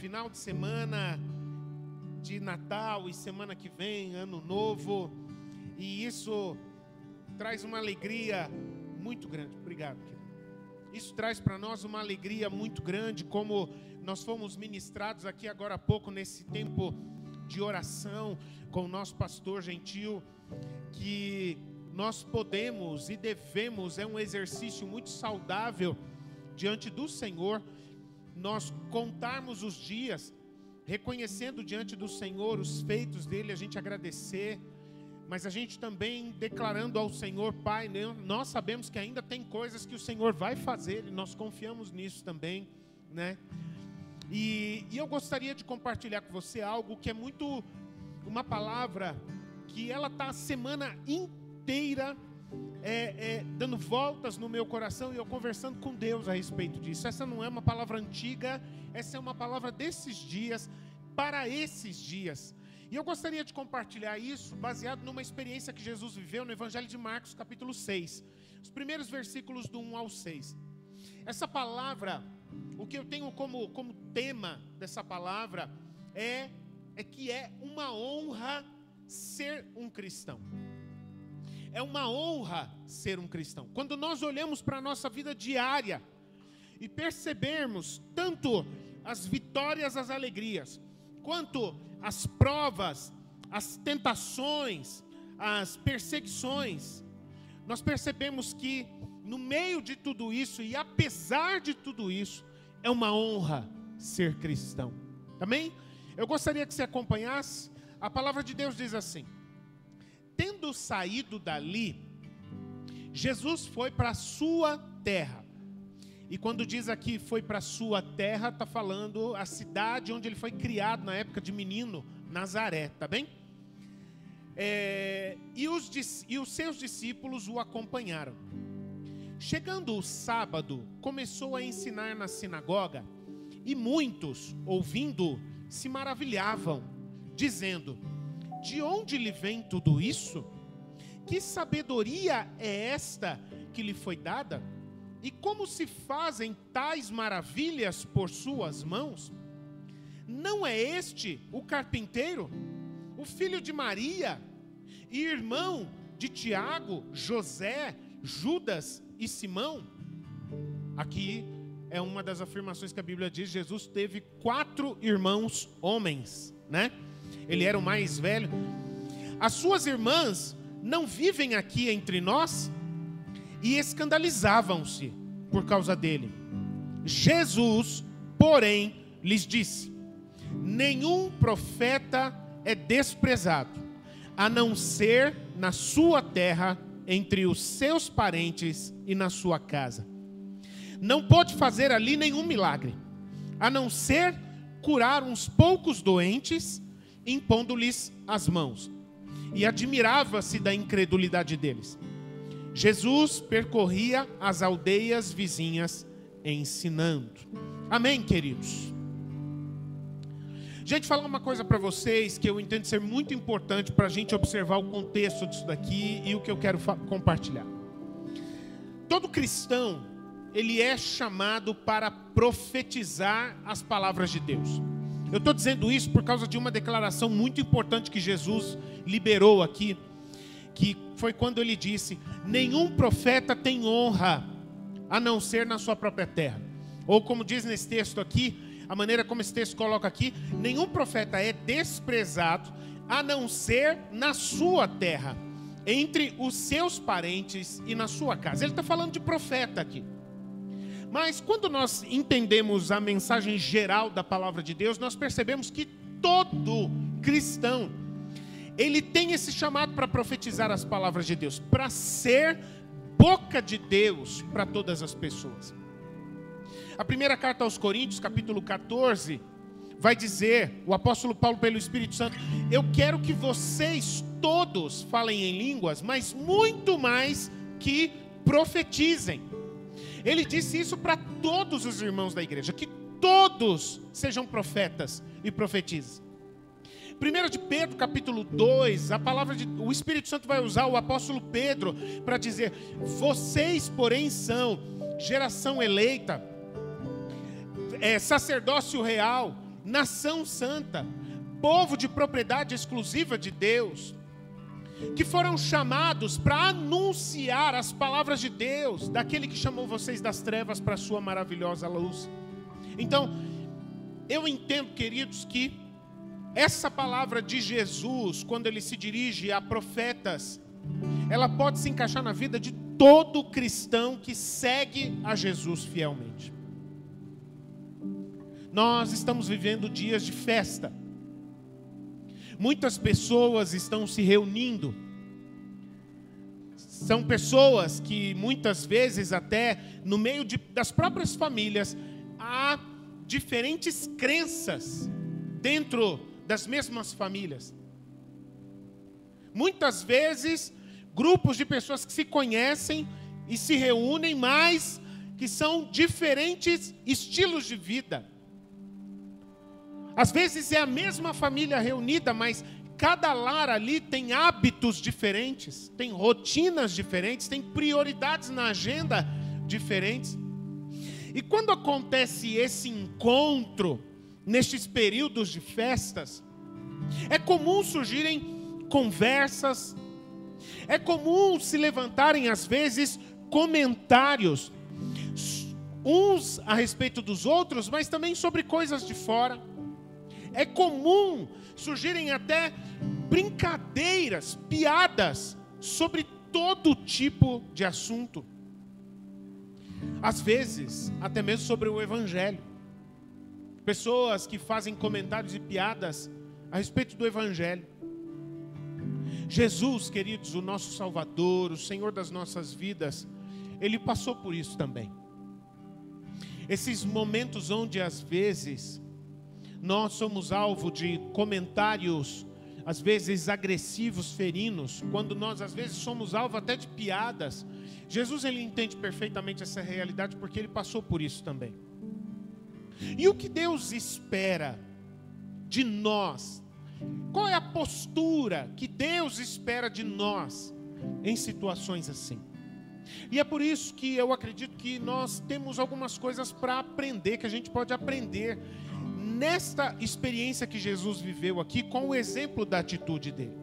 final de semana de Natal e semana que vem, Ano Novo, e isso traz uma alegria muito grande. Obrigado, querido. Isso traz para nós uma alegria muito grande, como nós fomos ministrados aqui agora há pouco, nesse tempo de oração com o nosso pastor Gentil, que nós podemos e devemos, é um exercício muito saudável diante do Senhor, nós contarmos os dias, reconhecendo diante do Senhor os feitos dele, a gente agradecer, mas a gente também declarando ao Senhor, Pai, nós sabemos que ainda tem coisas que o Senhor vai fazer, e nós confiamos nisso também, né? E eu gostaria de compartilhar com você algo que é muito, uma palavra que ela está a semana inteira dando voltas no meu coração, e eu conversando com Deus a respeito disso. Essa não é uma palavra antiga, essa é uma palavra desses dias, para esses dias. E eu gostaria de compartilhar isso baseado numa experiência que Jesus viveu no Evangelho de Marcos, capítulo 6. Os primeiros versículos do 1 ao 6. Essa palavra, o que eu tenho como tema dessa palavra é que é uma honra ser um cristão. É uma honra ser um cristão. Quando nós olhamos para a nossa vida diária e percebermos tanto as vitórias, as alegrias, quanto as provas, as tentações, as perseguições, nós percebemos que no meio de tudo isso e apesar de tudo isso, é uma honra ser cristão. Amém? Eu gostaria que você acompanhasse. A palavra de Deus diz assim: tendo saído dali, Jesus foi para a sua terra. E quando diz aqui foi para a sua terra, está falando a cidade onde ele foi criado na época de menino, Nazaré, tá bem? E os seus discípulos o acompanharam. Chegando o sábado, começou a ensinar na sinagoga, e muitos, ouvindo, se maravilhavam, dizendo: de onde lhe vem tudo isso? Que sabedoria é esta que lhe foi dada? E como se fazem tais maravilhas por suas mãos? Não é este o carpinteiro, o filho de Maria, e irmão de Tiago, José, Judas e Simão? Aqui é uma das afirmações que a Bíblia diz: Jesus teve 4 irmãos homens, né? Ele era o mais velho. As suas irmãs não vivem aqui entre nós? E escandalizavam-se por causa dele. Jesus, porém, lhes disse: nenhum profeta é desprezado, a não ser na sua terra, entre os seus parentes e na sua casa. Não pôde fazer ali nenhum milagre, a não ser curar uns poucos doentes, impondo-lhes as mãos. E admirava-se da incredulidade deles. Jesus percorria as aldeias vizinhas ensinando. Amém, queridos? Gente, falar uma coisa para vocês que eu entendo ser muito importante para a gente observar o contexto disso daqui e o que eu quero compartilhar. Todo cristão, ele é chamado para profetizar as palavras de Deus. Eu estou dizendo isso por causa de uma declaração muito importante que Jesus liberou aqui, que foi quando ele disse: nenhum profeta tem honra, a não ser na sua própria terra. Ou como diz nesse texto aqui, a maneira como esse texto coloca aqui, nenhum profeta é desprezado, a não ser na sua terra, entre os seus parentes e na sua casa. Ele está falando de profeta aqui. Mas quando nós entendemos a mensagem geral da palavra de Deus, nós percebemos que todo cristão, ele tem esse chamado para profetizar as palavras de Deus, para ser boca de Deus para todas as pessoas. A primeira carta aos Coríntios, capítulo 14, vai dizer, o apóstolo Paulo pelo Espírito Santo: eu quero que vocês todos falem em línguas, mas muito mais que profetizem. Ele disse isso para todos os irmãos da igreja, que todos sejam profetas e profetizem. 1 de Pedro, capítulo 2, o Espírito Santo vai usar o apóstolo Pedro para dizer: vocês, porém, são geração eleita, sacerdócio real, nação santa, povo de propriedade exclusiva de Deus, que foram chamados para anunciar as palavras de Deus, daquele que chamou vocês das trevas para a sua maravilhosa luz. Então, eu entendo, queridos, que essa palavra de Jesus, quando ele se dirige a profetas, ela pode se encaixar na vida de todo cristão que segue a Jesus fielmente. Nós estamos vivendo dias de festa. Muitas pessoas estão se reunindo. São pessoas que muitas vezes até no meio das próprias famílias há diferentes crenças dentro das mesmas famílias. Muitas vezes grupos de pessoas que se conhecem e se reúnem, mas que são diferentes estilos de vida. Às vezes é a mesma família reunida, mas cada lar ali tem hábitos diferentes, tem rotinas diferentes, tem prioridades na agenda diferentes. E quando acontece esse encontro, nestes períodos de festas, é comum surgirem conversas, é comum se levantarem às vezes comentários, uns a respeito dos outros, mas também sobre coisas de fora. É comum surgirem até brincadeiras, piadas sobre todo tipo de assunto. Às vezes, até mesmo sobre o Evangelho. Pessoas que fazem comentários e piadas a respeito do Evangelho. Jesus, queridos, o nosso Salvador, o Senhor das nossas vidas, Ele passou por isso também. Esses momentos onde às vezes nós somos alvo de comentários, às vezes agressivos, ferinos, quando nós às vezes somos alvo até de piadas. Jesus, Ele entende perfeitamente essa realidade porque Ele passou por isso também. E o que Deus espera de nós? Qual é a postura que Deus espera de nós em situações assim? E é por isso que eu acredito que nós temos algumas coisas para aprender, que a gente pode aprender nesta experiência que Jesus viveu aqui, com o exemplo da atitude dele.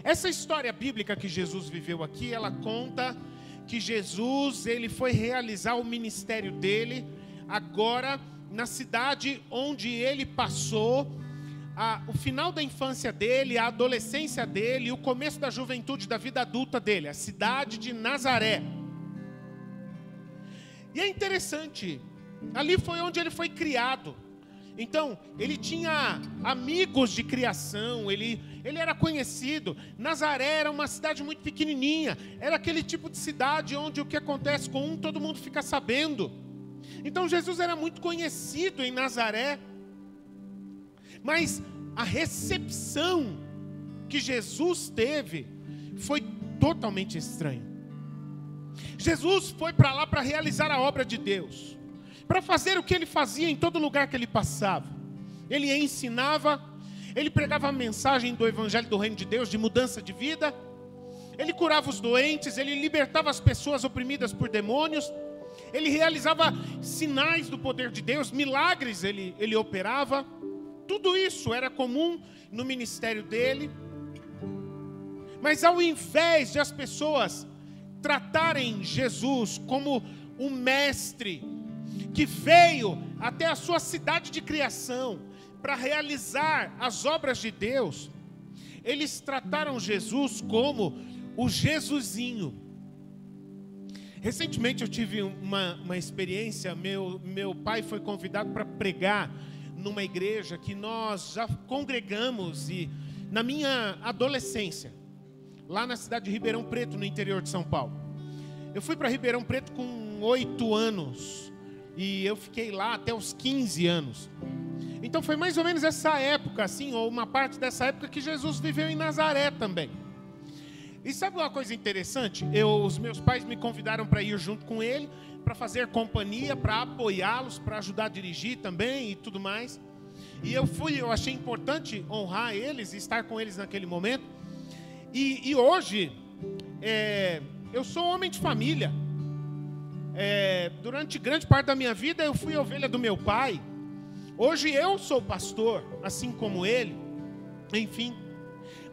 Essa história bíblica que Jesus viveu aqui, ela conta que Jesus, ele foi realizar o ministério dele, agora na cidade onde ele passou o final da infância dele, a adolescência dele e o começo da juventude, da vida adulta dele, a cidade de Nazaré. E é interessante, ali foi onde ele foi criado. Então, ele tinha amigos de criação, ele era conhecido. Nazaré era uma cidade muito pequenininha, era aquele tipo de cidade onde o que acontece com um, todo mundo fica sabendo. Então, Jesus era muito conhecido em Nazaré. Mas a recepção que Jesus teve foi totalmente estranha. Jesus foi para lá para realizar a obra de Deus, para fazer o que ele fazia em todo lugar que ele passava. Ele ensinava, ele pregava a mensagem do Evangelho do Reino de Deus, de mudança de vida. Ele curava os doentes, ele libertava as pessoas oprimidas por demônios. Ele realizava sinais do poder de Deus, milagres ele operava. Tudo isso era comum no ministério dele. Mas ao invés de as pessoas tratarem Jesus como um mestre que veio até a sua cidade de criação para realizar as obras de Deus, eles trataram Jesus como o Jesusinho. Recentemente eu tive uma experiência, meu pai foi convidado para pregar numa igreja que nós já congregamos e na minha adolescência, lá na cidade de Ribeirão Preto, no interior de São Paulo. Eu fui para Ribeirão Preto com 8 anos e eu fiquei lá até os 15 anos. Então foi mais ou menos essa época, assim, ou uma parte dessa época que Jesus viveu em Nazaré também. E sabe uma coisa interessante? Os meus pais me convidaram para ir junto com ele, para fazer companhia, para apoiá-los, para ajudar a dirigir também e tudo mais. E eu achei importante honrar eles e estar com eles naquele momento. E hoje, eu sou homem de família. Durante grande parte da minha vida, eu fui ovelha do meu pai. Hoje eu sou pastor, assim como ele, enfim.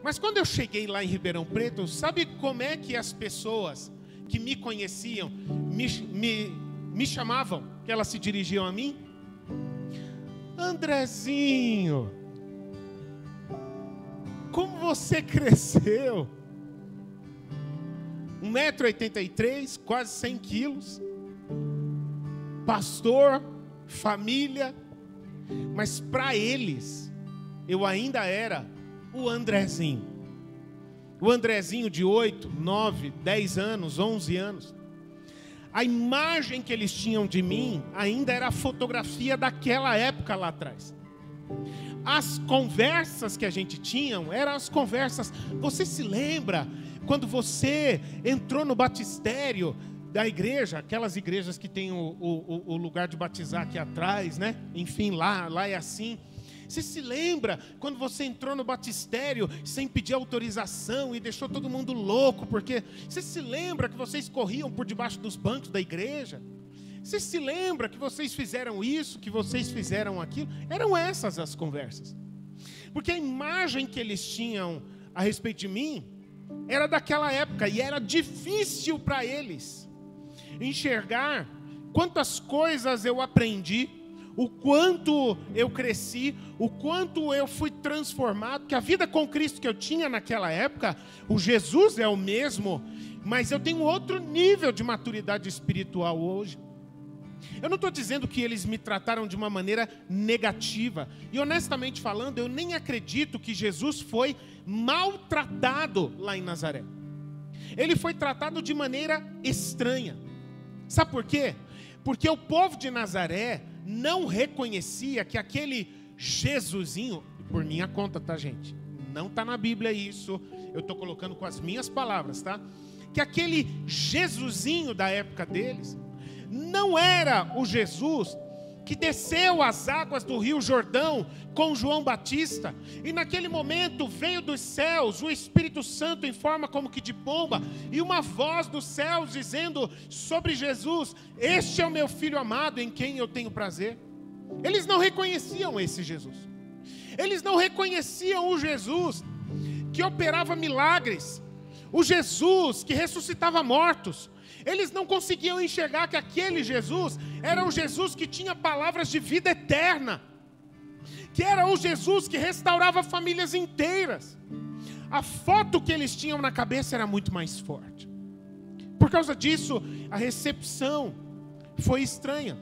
Mas quando eu cheguei lá em Ribeirão Preto, sabe como é que as pessoas que me conheciam me chamavam, que elas se dirigiam a mim? Andrezinho, como você cresceu? 1,83 m, quase 100 quilos, pastor, família, mas para eles, eu ainda era o Andrezinho. O Andrezinho de 8, 9, 10 anos, 11 anos. A imagem que eles tinham de mim ainda era a fotografia daquela época lá atrás. As conversas que a gente tinha eram as conversas. Você se lembra quando você entrou no batistério da igreja, aquelas igrejas que tem o lugar de batizar aqui atrás, né? Enfim, lá é assim. Você se lembra quando você entrou no batistério sem pedir autorização e deixou todo mundo louco? Porque você se lembra que vocês corriam por debaixo dos bancos da igreja? Você se lembra que vocês fizeram isso, que vocês fizeram aquilo? Eram essas as conversas. Porque a imagem que eles tinham a respeito de mim era daquela época e era difícil para eles enxergar quantas coisas eu aprendi, o quanto eu cresci, o quanto eu fui transformado, que a vida com Cristo que eu tinha naquela época, o Jesus é o mesmo, mas eu tenho outro nível de maturidade espiritual hoje. Eu não estou dizendo que eles me trataram de uma maneira negativa, e honestamente falando, eu nem acredito que Jesus foi maltratado lá em Nazaré. Ele foi tratado de maneira estranha. Sabe por quê? Porque o povo de Nazaré não reconhecia que aquele Jesusinho, por minha conta, tá, gente? Não está na Bíblia isso, eu estou colocando com as minhas palavras, tá? Que aquele Jesusinho da época deles não era o Jesus que desceu as águas do Rio Jordão com João Batista, e naquele momento veio dos céus o Espírito Santo em forma como que de pomba, e uma voz dos céus dizendo sobre Jesus: este é o meu Filho amado em quem eu tenho prazer. Eles não reconheciam esse Jesus. Eles não reconheciam o Jesus que operava milagres, o Jesus que ressuscitava mortos. Eles não conseguiam enxergar que aquele Jesus era o Jesus que tinha palavras de vida eterna, que era o Jesus que restaurava famílias inteiras. A foto que eles tinham na cabeça era muito mais forte. Por causa disso, a recepção foi estranha.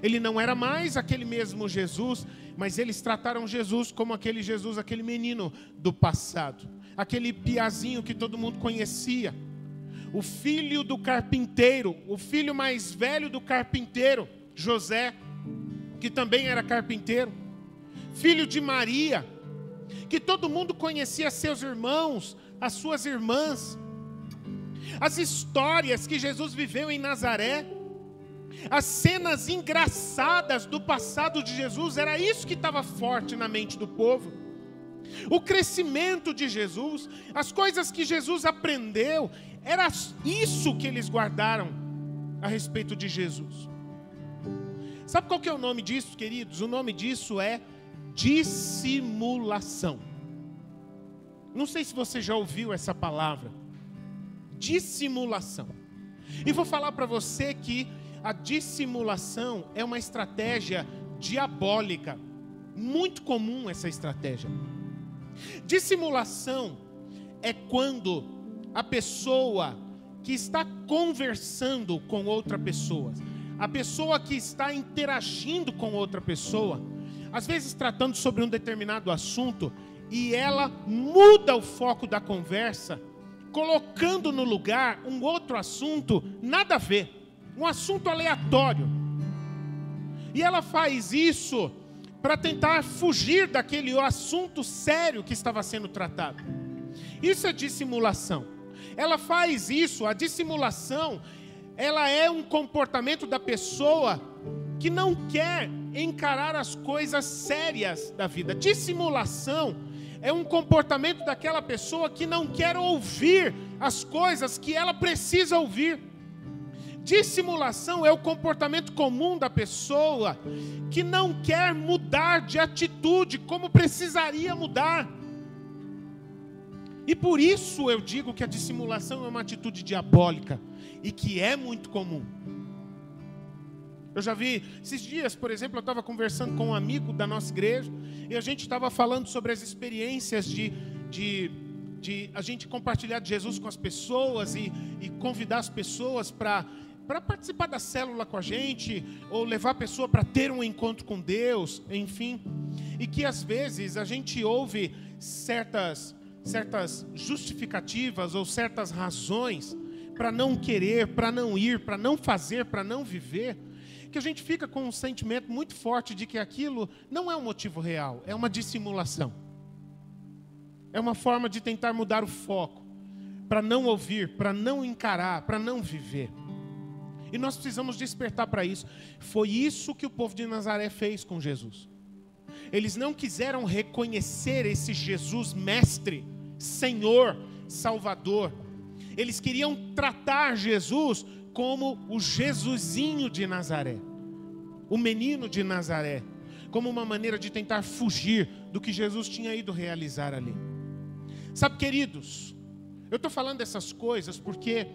Ele não era mais aquele mesmo Jesus, mas eles trataram Jesus como aquele Jesus, aquele menino do passado, aquele piazinho que todo mundo conhecia. O filho do carpinteiro, o filho mais velho do carpinteiro, José, que também era carpinteiro, filho de Maria, que todo mundo conhecia seus irmãos, as suas irmãs, as histórias que Jesus viveu em Nazaré, as cenas engraçadas do passado de Jesus, era isso que estava forte na mente do povo. O crescimento de Jesus, as coisas que Jesus aprendeu, era isso que eles guardaram a respeito de Jesus. Sabe qual que é o nome disso, queridos? O nome disso é dissimulação. Não sei se você já ouviu essa palavra, dissimulação. E vou falar para você que a dissimulação é uma estratégia diabólica, muito comum essa estratégia. Dissimulação é quando a pessoa que está conversando com outra pessoa, a pessoa que está interagindo com outra pessoa, às vezes tratando sobre um determinado assunto, e ela muda o foco da conversa, colocando no lugar um outro assunto nada a ver, um assunto aleatório. E ela faz isso para tentar fugir daquele assunto sério que estava sendo tratado. Isso é dissimulação. Ela faz isso, a dissimulação, ela é um comportamento da pessoa que não quer encarar as coisas sérias da vida. Dissimulação é um comportamento daquela pessoa que não quer ouvir as coisas que ela precisa ouvir. Dissimulação é o comportamento comum da pessoa que não quer mudar de atitude como precisaria mudar. E por isso eu digo que a dissimulação é uma atitude diabólica e que é muito comum. Eu já vi, esses dias, por exemplo, eu estava conversando com um amigo da nossa igreja e a gente estava falando sobre as experiências de a gente compartilhar de Jesus com as pessoas e convidar as pessoas para participar da célula com a gente, ou levar a pessoa para ter um encontro com Deus, enfim. E que às vezes a gente ouve certas justificativas ou certas razões para não querer, para não ir, para não fazer, para não viver, que a gente fica com um sentimento muito forte de que aquilo não é um motivo real, é uma dissimulação. É uma forma de tentar mudar o foco, para não ouvir, para não encarar, para não viver. E nós precisamos despertar para isso. Foi isso que o povo de Nazaré fez com Jesus. Eles não quiseram reconhecer esse Jesus mestre, Senhor, Salvador. Eles queriam tratar Jesus como o Jesusinho de Nazaré, o menino de Nazaré, como uma maneira de tentar fugir do que Jesus tinha ido realizar ali. Sabe, queridos, eu estou falando dessas coisas porque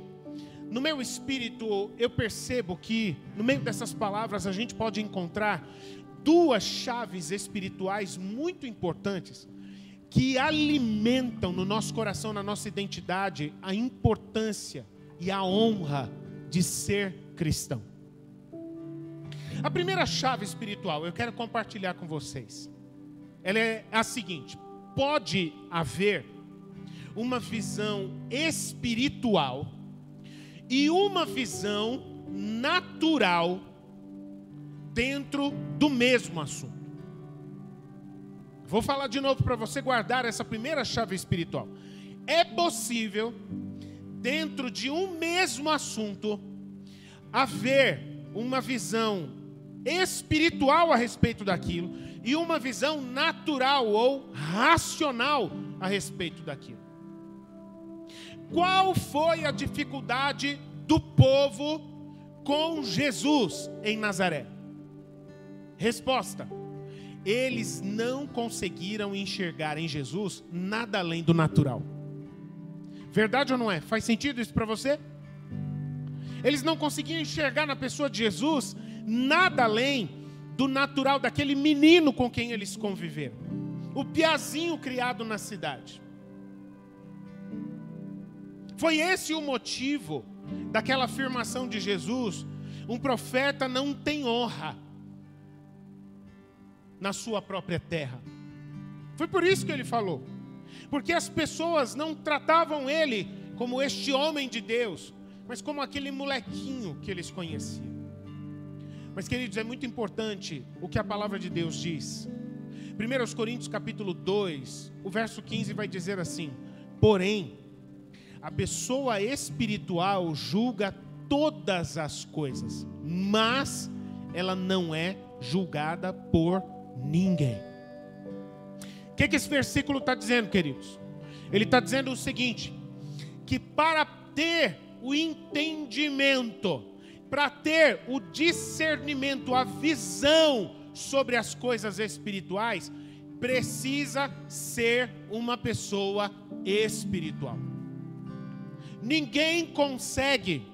no meu espírito eu percebo que no meio dessas palavras a gente pode encontrar duas chaves espirituais muito importantes que alimentam no nosso coração, na nossa identidade, a importância e a honra de ser cristão. A primeira chave espiritual eu quero compartilhar com vocês. Ela é a seguinte: pode haver uma visão espiritual e uma visão natural dentro do mesmo assunto. Vou falar de novo para você guardar essa primeira chave espiritual. É possível, dentro de um mesmo assunto, haver uma visão espiritual a respeito daquilo e uma visão natural ou racional a respeito daquilo. Qual foi a dificuldade do povo com Jesus em Nazaré? Resposta: eles não conseguiram enxergar em Jesus nada além do natural. Verdade ou não é? Faz sentido isso para você? Eles não conseguiam enxergar na pessoa de Jesus nada além do natural, daquele menino com quem eles conviveram, o piazinho criado na cidade. Foi esse o motivo daquela afirmação de Jesus: um profeta não tem honra na sua própria terra. Foi por isso que ele falou, porque as pessoas não tratavam ele como este homem de Deus, mas como aquele molequinho que eles conheciam. Mas, queridos, é muito importante o que a palavra de Deus diz. 1 Coríntios capítulo 2, o verso 15 vai dizer assim: porém, a pessoa espiritual julga todas as coisas, mas ela não é julgada por ninguém. O que esse versículo está dizendo, queridos? Ele está dizendo o seguinte: que para ter o entendimento, para ter o discernimento, a visão sobre as coisas espirituais, precisa ser uma pessoa espiritual. Ninguém consegue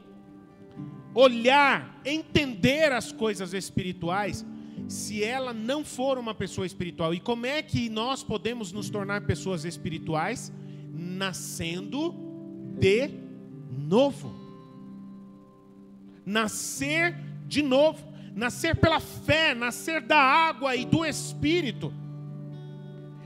olhar, entender as coisas espirituais se ela não for uma pessoa espiritual. E como é que nós podemos nos tornar pessoas espirituais? Nascendo de novo. Nascer de novo. Nascer pela fé, nascer da água e do Espírito.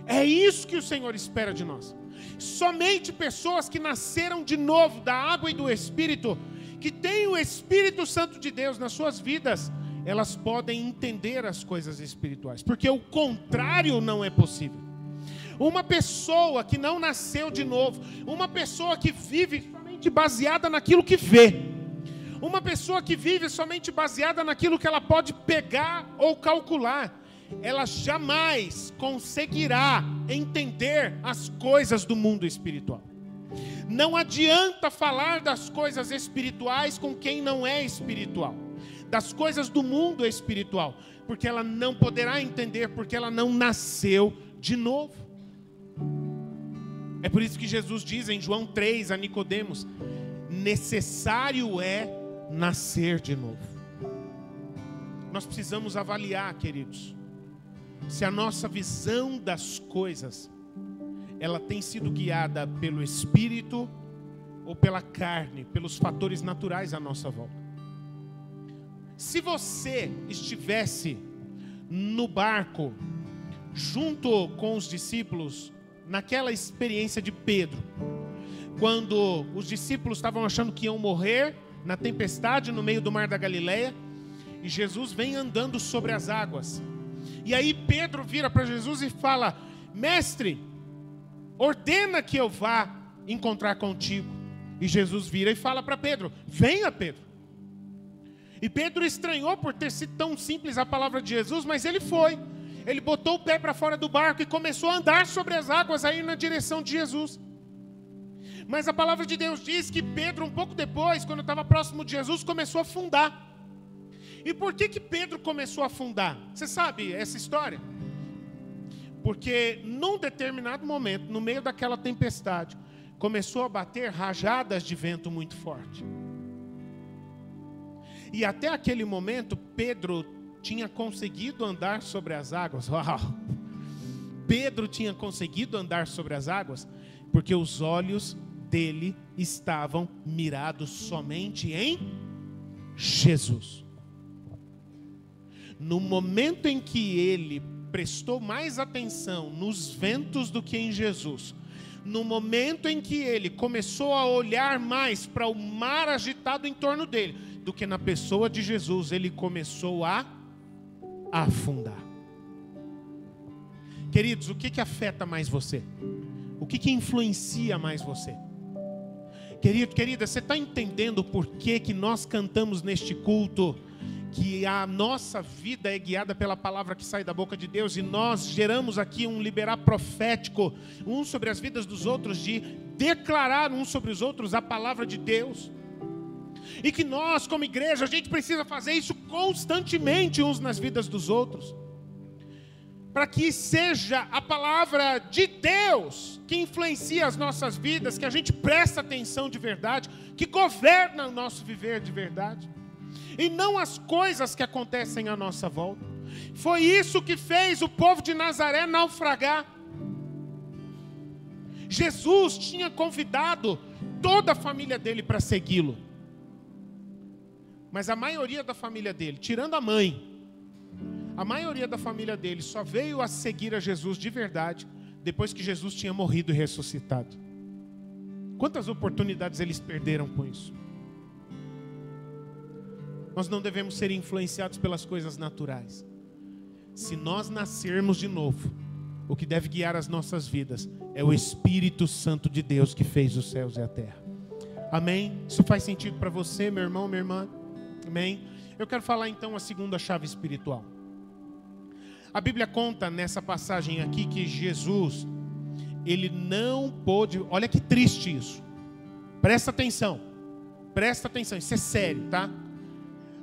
É isso que o Senhor espera de nós. Somente pessoas que nasceram de novo da água e do Espírito, que têm o Espírito Santo de Deus nas suas vidas, elas podem entender as coisas espirituais, porque o contrário não é possível. Uma pessoa que não nasceu de novo, uma pessoa que vive somente baseada naquilo que vê, uma pessoa que vive somente baseada naquilo que ela pode pegar ou calcular, ela jamais conseguirá entender as coisas do mundo espiritual. Não adianta falar das coisas espirituais com quem não é espiritual, das coisas do mundo espiritual, porque ela não poderá entender, porque ela não nasceu de novo. É por isso que Jesus diz em João 3 a Nicodemos: necessário é nascer de novo. Nós precisamos avaliar, queridos, se a nossa visão das coisas, ela tem sido guiada pelo Espírito ou pela carne, pelos fatores naturais à nossa volta. Se você estivesse no barco, junto com os discípulos, naquela experiência de Pedro, quando os discípulos estavam achando que iam morrer na tempestade no meio do mar da Galileia, e Jesus vem andando sobre as águas, e aí Pedro vira para Jesus e fala: mestre, ordena que eu vá encontrar contigo. E Jesus vira e fala para Pedro: venha, Pedro. E Pedro estranhou por ter sido tão simples a palavra de Jesus, mas ele foi. Ele botou o pé para fora do barco e começou a andar sobre as águas, a ir na direção de Jesus. Mas a palavra de Deus diz que Pedro, um pouco depois, quando estava próximo de Jesus, começou a afundar. E por que Pedro começou a afundar? Você sabe essa história? Porque num determinado momento, no meio daquela tempestade, começou a bater rajadas de vento muito forte. E até aquele momento, Pedro tinha conseguido andar sobre as águas. Uau! Pedro tinha conseguido andar sobre as águas porque os olhos dele estavam mirados somente em Jesus. No momento em que ele prestou mais atenção nos ventos do que em Jesus, no momento em que ele começou a olhar mais para o mar agitado em torno dele do que na pessoa de Jesus, ele começou a afundar. Queridos, o que afeta mais você? O que influencia mais você? Querido, querida, você está entendendo por que nós cantamos neste culto que a nossa vida é guiada pela palavra que sai da boca de Deus, e nós geramos aqui um liberar profético, uns sobre as vidas dos outros, de declarar uns sobre os outros a palavra de Deus, e que nós como igreja, a gente precisa fazer isso constantemente uns nas vidas dos outros, para que seja a palavra de Deus que influencia as nossas vidas, que a gente presta atenção de verdade, que governa o nosso viver de verdade, e não as coisas que acontecem à nossa volta. Foi isso que fez o povo de Nazaré naufragar. Jesus tinha convidado toda a família dele para segui-lo, mas a maioria da família dele, tirando a mãe, a maioria da família dele só veio a seguir a Jesus de verdade depois que Jesus tinha morrido e ressuscitado. Quantas oportunidades eles perderam com isso? Nós não devemos ser influenciados pelas coisas naturais. Se nós nascermos de novo, o que deve guiar as nossas vidas é o Espírito Santo de Deus que fez os céus e a terra. Amém? Isso faz sentido para você, meu irmão, minha irmã? Amém? Eu quero falar então a segunda chave espiritual. A Bíblia conta nessa passagem aqui que Jesus, ele não pôde... Olha que triste isso. Presta atenção, isso é sério, tá?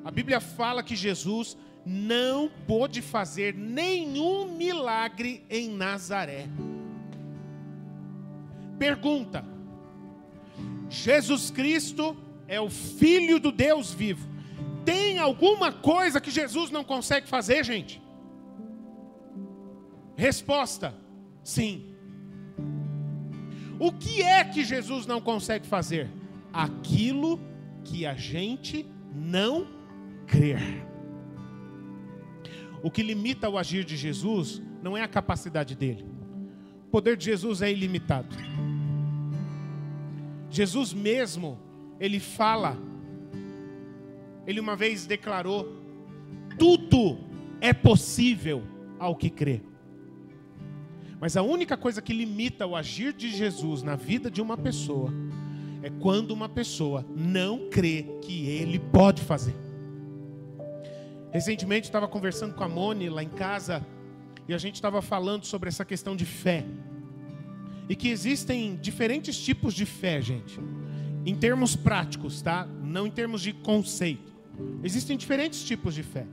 A Bíblia fala que Jesus não pôde fazer nenhum milagre em Nazaré. Pergunta: Jesus Cristo é o Filho do Deus vivo. Tem alguma coisa que Jesus não consegue fazer, gente? Resposta: sim. O que é que Jesus não consegue fazer? Aquilo que a gente não crer. O que limita o agir de Jesus não é a capacidade dele. O poder de Jesus é ilimitado. Jesus mesmo, ele fala, ele uma vez declarou: tudo é possível ao que crê. Mas a única coisa que limita o agir de Jesus na vida de uma pessoa é quando uma pessoa não crê que ele pode fazer. Recentemente estava conversando com a Moni lá em casa, e a gente estava falando sobre essa questão de fé. E que existem diferentes tipos de fé, gente. Em termos práticos, tá? Não em termos de conceito. Existem diferentes tipos de fé.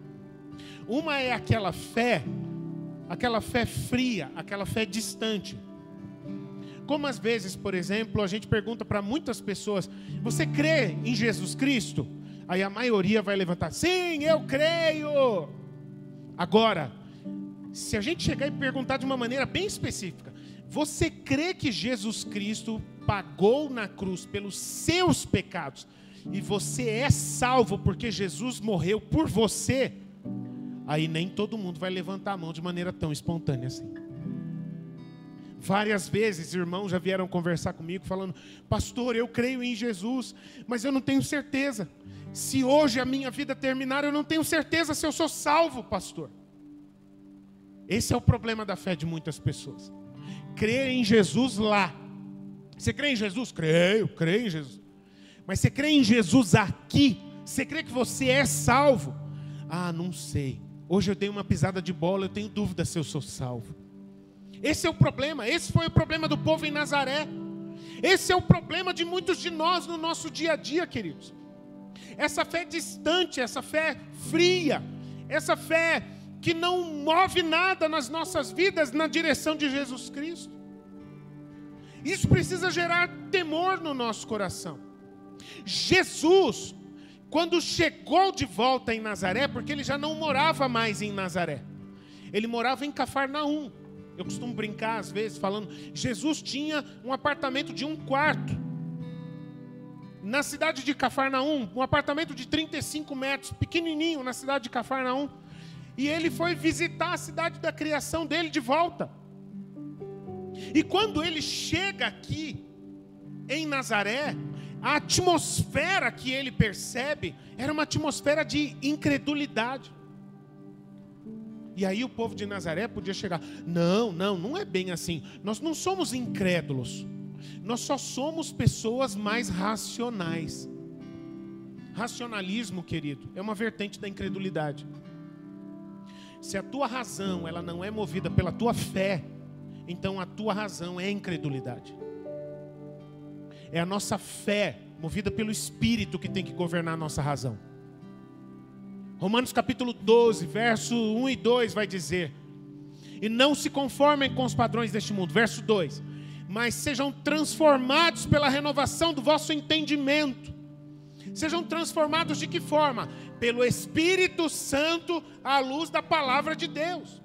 Uma é aquela fé fria, aquela fé distante. Como às vezes, por exemplo, a gente pergunta para muitas pessoas: você crê em Jesus Cristo? Aí a maioria vai levantar: sim, eu creio. Agora, se a gente chegar e perguntar de uma maneira bem específica: você crê que Jesus Cristo pagou na cruz pelos seus pecados e você é salvo porque Jesus morreu por você? Aí nem todo mundo vai levantar a mão de maneira tão espontânea assim. Várias vezes irmãos já vieram conversar comigo falando: pastor, eu creio em Jesus, mas eu não tenho certeza. Se hoje a minha vida terminar, eu não tenho certeza se eu sou salvo, pastor. Esse é o problema da fé de muitas pessoas. Crer em Jesus lá. Você crê em Jesus? Creio em Jesus. Mas você crê em Jesus aqui? Você crê que você é salvo? Ah, não sei. Hoje eu dei uma pisada de bola, eu tenho dúvida se eu sou salvo. Esse é o problema. Esse foi o problema do povo em Nazaré. Esse é o problema de muitos de nós no nosso dia a dia, queridos. Essa fé distante, essa fé fria, essa fé que não move nada nas nossas vidas na direção de Jesus Cristo. Isso precisa gerar temor no nosso coração. Jesus, quando chegou de volta em Nazaré, porque ele já não morava mais em Nazaré, ele morava em Cafarnaum. Eu costumo brincar às vezes falando: Jesus tinha um apartamento de 1 quarto na cidade de Cafarnaum, um apartamento de 35 metros, pequenininho na cidade de Cafarnaum. E ele foi visitar a cidade da criação dele de volta. E quando ele chega aqui em Nazaré, a atmosfera que ele percebe era uma atmosfera de incredulidade. E aí o povo de Nazaré podia chegar: não é bem assim. Nós não somos incrédulos. Nós só somos pessoas mais racionais. Racionalismo, querido, é uma vertente da incredulidade. Se a tua razão ela não é movida pela tua fé, então a tua razão é incredulidade. É a nossa fé movida pelo Espírito que tem que governar a nossa razão. Romanos capítulo 12, verso 1 e 2 vai dizer: e não se conformem com os padrões deste mundo. Verso 2: mas sejam transformados pela renovação do vosso entendimento. Sejam transformados de que forma? Pelo Espírito Santo, à luz da palavra de Deus.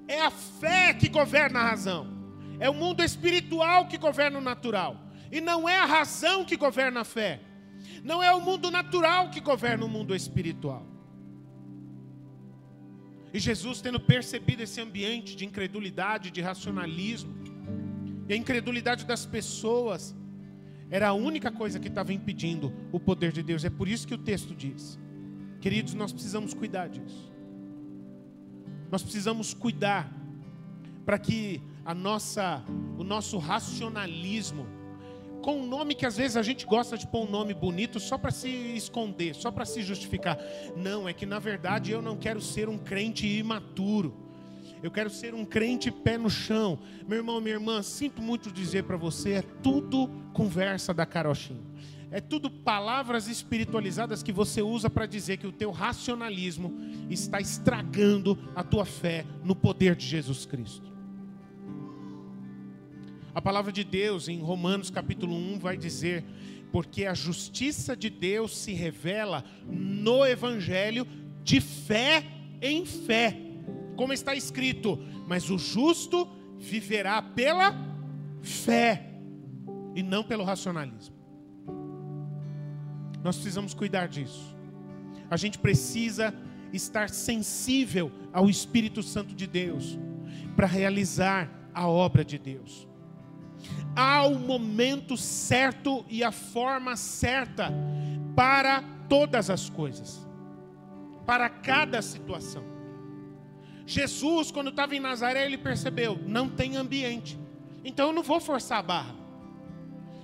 É a fé que governa a razão. É o mundo espiritual que governa o natural. E não é a razão que governa a fé. Não é o mundo natural que governa o mundo espiritual. E Jesus, tendo percebido esse ambiente de incredulidade, de racionalismo, e a incredulidade das pessoas era a única coisa que estava impedindo o poder de Deus. É por isso que o texto diz: queridos, nós precisamos cuidar disso. Nós precisamos cuidar para que o nosso racionalismo, com um nome que às vezes a gente gosta de pôr um nome bonito só para se esconder, só para se justificar. Não, é que na verdade eu não quero ser um crente imaturo. Eu quero ser um crente pé no chão. Meu irmão, minha irmã, sinto muito dizer para você, é tudo conversa da carochinha. É tudo palavras espiritualizadas que você usa para dizer que o teu racionalismo está estragando a tua fé no poder de Jesus Cristo. A palavra de Deus em Romanos capítulo 1 vai dizer: porque a justiça de Deus se revela no Evangelho de fé em fé. Como está escrito: mas o justo viverá pela fé e não pelo racionalismo. Nós precisamos cuidar disso. A gente precisa estar sensível ao Espírito Santo de Deus para realizar a obra de Deus. Há o momento certo e a forma certa para todas as coisas, para cada situação. Jesus, quando estava em Nazaré, ele percebeu: não tem ambiente, então eu não vou forçar a barra.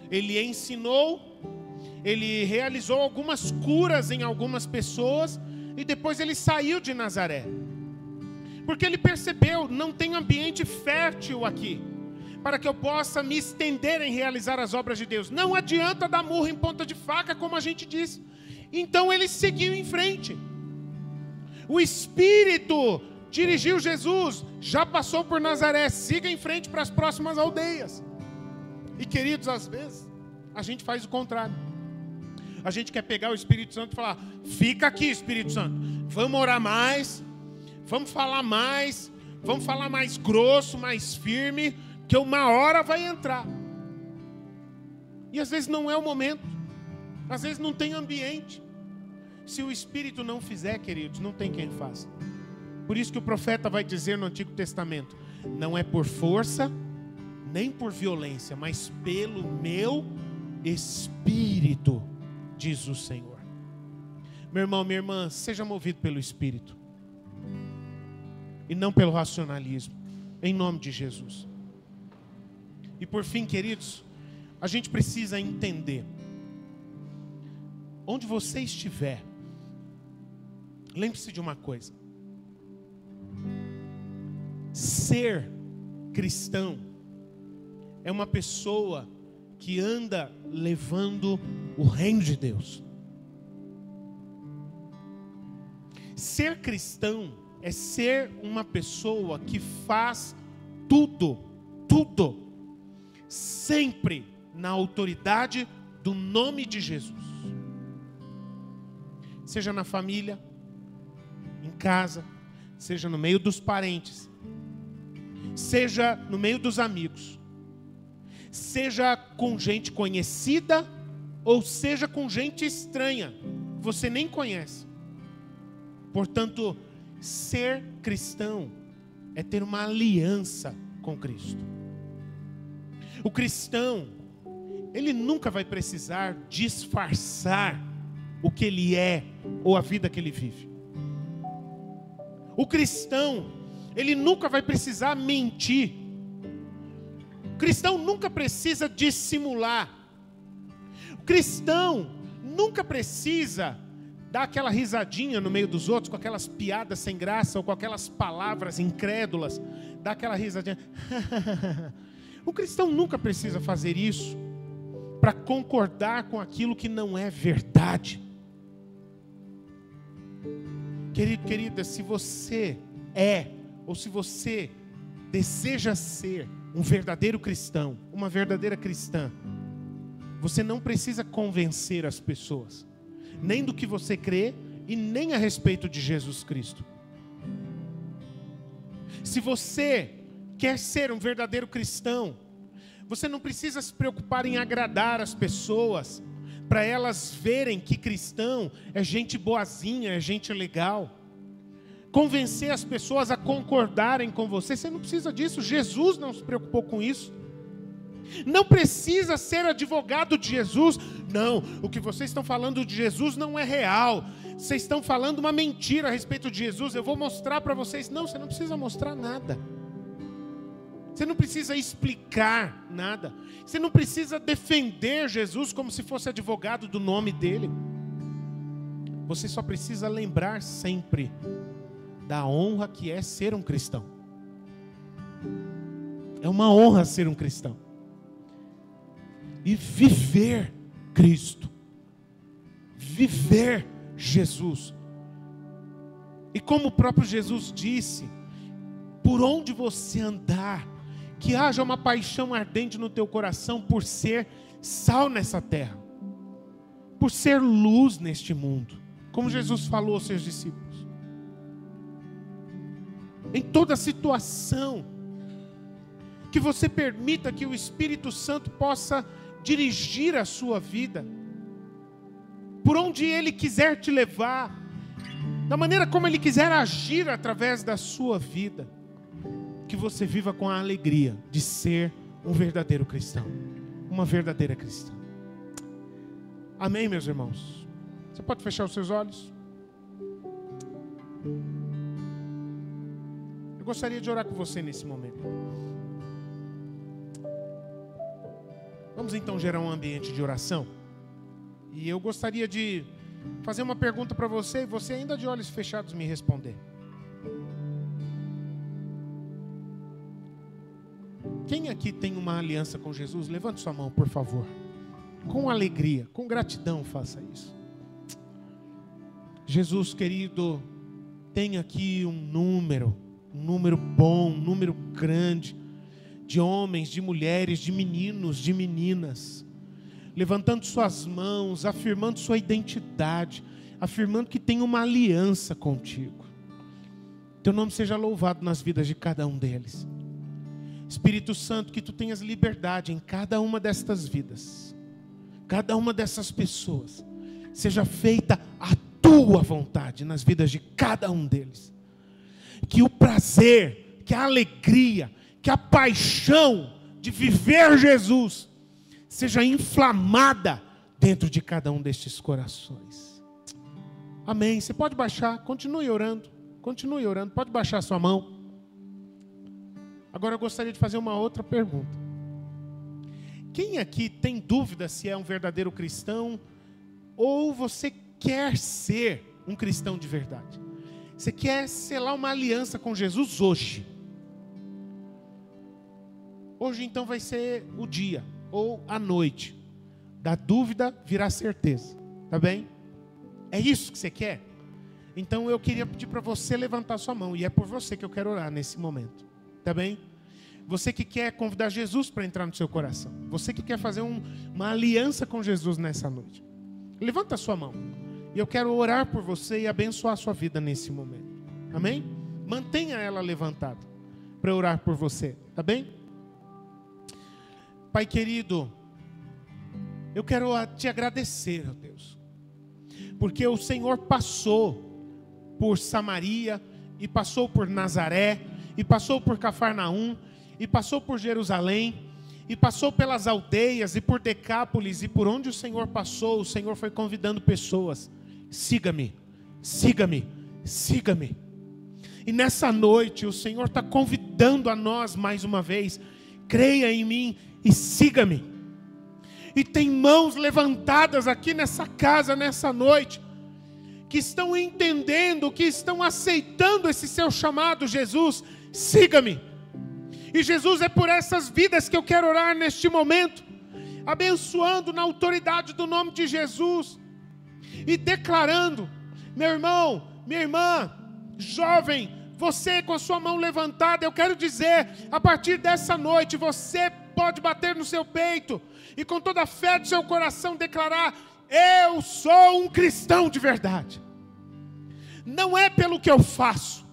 Ele ensinou, ele realizou algumas curas em algumas pessoas e depois ele saiu de Nazaré, porque ele percebeu: não tem ambiente fértil aqui. para que eu possa me estender em realizar as obras de Deus. Não adianta dar murro em ponta de faca, como a gente disse. Então ele seguiu em frente. O Espírito dirigiu Jesus, já passou por Nazaré, siga em frente para as próximas aldeias. E queridos, às vezes, a gente faz o contrário. A gente quer pegar o Espírito Santo e falar: fica aqui, Espírito Santo, vamos orar mais, vamos falar mais grosso, mais firme, que uma hora vai entrar. E às vezes não é o momento, às vezes não tem ambiente. Se o Espírito não fizer, queridos, não tem quem faça. Por isso que o profeta vai dizer no Antigo Testamento: não é por força, nem por violência, mas pelo meu Espírito, diz o Senhor. Meu irmão, minha irmã, seja movido pelo Espírito e não pelo racionalismo, em nome de Jesus. E por fim, queridos, a gente precisa entender: onde você estiver, lembre-se de uma coisa: ser cristão é uma pessoa que anda levando o reino de Deus. Ser cristão é ser uma pessoa que faz tudo, sempre na autoridade do nome de Jesus. Seja na família, em casa, seja no meio dos parentes, seja no meio dos amigos, seja com gente conhecida ou seja com gente estranha, que você nem conhece. Portanto, ser cristão é ter uma aliança com Cristo. O cristão, ele nunca vai precisar disfarçar o que ele é ou a vida que ele vive. O cristão, ele nunca vai precisar mentir. O cristão nunca precisa dissimular. O cristão nunca precisa dar aquela risadinha no meio dos outros, com aquelas piadas sem graça, ou com aquelas palavras incrédulas, dar aquela risadinha. O cristão nunca precisa fazer isso para concordar com aquilo que não é verdade. Querido, querida, se você é, ou se você deseja ser um verdadeiro cristão, uma verdadeira cristã, você não precisa convencer as pessoas, nem do que você crê e nem a respeito de Jesus Cristo. Se você quer ser um verdadeiro cristão, você não precisa se preocupar em agradar as pessoas, para elas verem que cristão é gente boazinha, é gente legal. Convencer as pessoas a concordarem com você, você não precisa disso. Jesus não se preocupou com isso. Não precisa ser advogado de Jesus. Não, o que vocês estão falando de Jesus não é real. Vocês estão falando uma mentira a respeito de Jesus. Eu vou mostrar para vocês. Não, você não precisa mostrar nada. Você não precisa explicar nada. Você não precisa defender Jesus como se fosse advogado do nome dele. Você só precisa lembrar sempre da honra que é ser um cristão. É uma honra ser um cristão. E viver Cristo. Viver Jesus. E como o próprio Jesus disse, por onde você andar, que haja uma paixão ardente no teu coração por ser sal nessa terra, por ser luz neste mundo, como Jesus falou aos seus discípulos. Em toda situação, que você permita que o Espírito Santo possa dirigir a sua vida, por onde Ele quiser te levar, da maneira como Ele quiser agir através da sua vida. Que você viva com a alegria de ser um verdadeiro cristão, uma verdadeira cristã. Amém, meus irmãos? Você pode fechar os seus olhos? Eu gostaria de orar com você nesse momento. Vamos então gerar um ambiente de oração. E eu gostaria de fazer uma pergunta para você, e você ainda de olhos fechados me responder. Quem aqui tem uma aliança com Jesus? Levante sua mão, por favor. Com alegria, com gratidão, faça isso. Jesus querido, tem aqui um número bom, um número grande, de homens, de mulheres, de meninos, de meninas, levantando suas mãos, afirmando sua identidade, afirmando que tem uma aliança contigo. Teu nome seja louvado nas vidas de cada um deles. Espírito Santo, que tu tenhas liberdade em cada uma destas vidas, cada uma dessas pessoas, seja feita a tua vontade nas vidas de cada um deles. Que o prazer, que a alegria, que a paixão de viver Jesus seja inflamada dentro de cada um destes corações. Amém. Você pode baixar, continue orando, pode baixar sua mão. Agora eu gostaria de fazer uma outra pergunta. Quem aqui tem dúvida se é um verdadeiro cristão ou você quer ser um cristão de verdade? Você quer selar uma aliança com Jesus hoje? Hoje então vai ser o dia ou a noite. Da dúvida virá certeza. Tá bem? É isso que você quer? Então eu queria pedir para você levantar sua mão. E é por você que eu quero orar nesse momento. Tá bem? Você que quer convidar Jesus para entrar no seu coração. Você que quer fazer uma aliança com Jesus nessa noite. Levanta a sua mão. E eu quero orar por você e abençoar a sua vida nesse momento. Amém? Mantenha ela levantada para orar por você. Tá bem? Pai querido, eu quero te agradecer, ó Deus. Porque o Senhor passou por Samaria e passou por Nazaré e passou por Cafarnaum, e passou por Jerusalém, e passou pelas aldeias, e por Decápolis, e por onde o Senhor passou, o Senhor foi convidando pessoas. Siga-me, siga-me, siga-me. E nessa noite o Senhor está convidando a nós mais uma vez. Creia em mim e siga-me. E tem mãos levantadas aqui nessa casa, nessa noite, que estão entendendo, que estão aceitando esse seu chamado. Jesus, siga-me. E Jesus, é por essas vidas que eu quero orar neste momento, abençoando na autoridade do nome de Jesus, e declarando, meu irmão, minha irmã, jovem, você com a sua mão levantada, eu quero dizer, a partir dessa noite, você pode bater no seu peito, e com toda a fé do seu coração declarar, eu sou um cristão de verdade. Não é pelo que eu faço,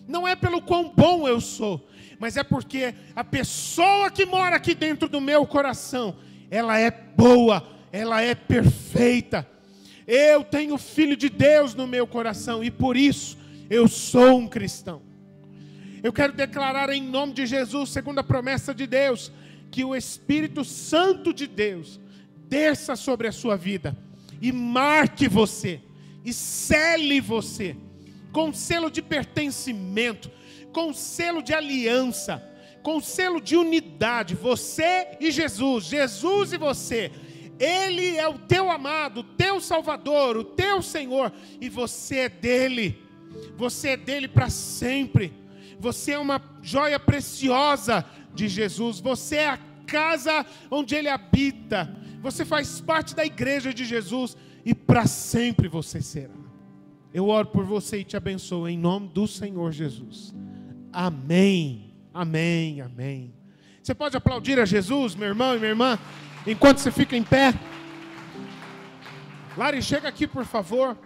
não é pelo quão bom eu sou, mas é porque a pessoa que mora aqui dentro do meu coração, ela é boa, ela é perfeita. Eu tenho o Filho de Deus no meu coração e por isso eu sou um cristão. Eu quero declarar em nome de Jesus, segundo a promessa de Deus, que o Espírito Santo de Deus desça sobre a sua vida e marque você, e sele você com selo de pertencimento, com selo de aliança, com selo de unidade, você e Jesus, Jesus e você. Ele é o teu amado, o teu Salvador, o teu Senhor, e você é dele para sempre. Você é uma joia preciosa de Jesus, você é a casa onde Ele habita, você faz parte da igreja de Jesus, e para sempre você será. Eu oro por você e te abençoo em nome do Senhor Jesus. Amém, amém, amém. Você pode aplaudir a Jesus, meu irmão e minha irmã, enquanto você fica em pé. Lari, chega aqui por favor.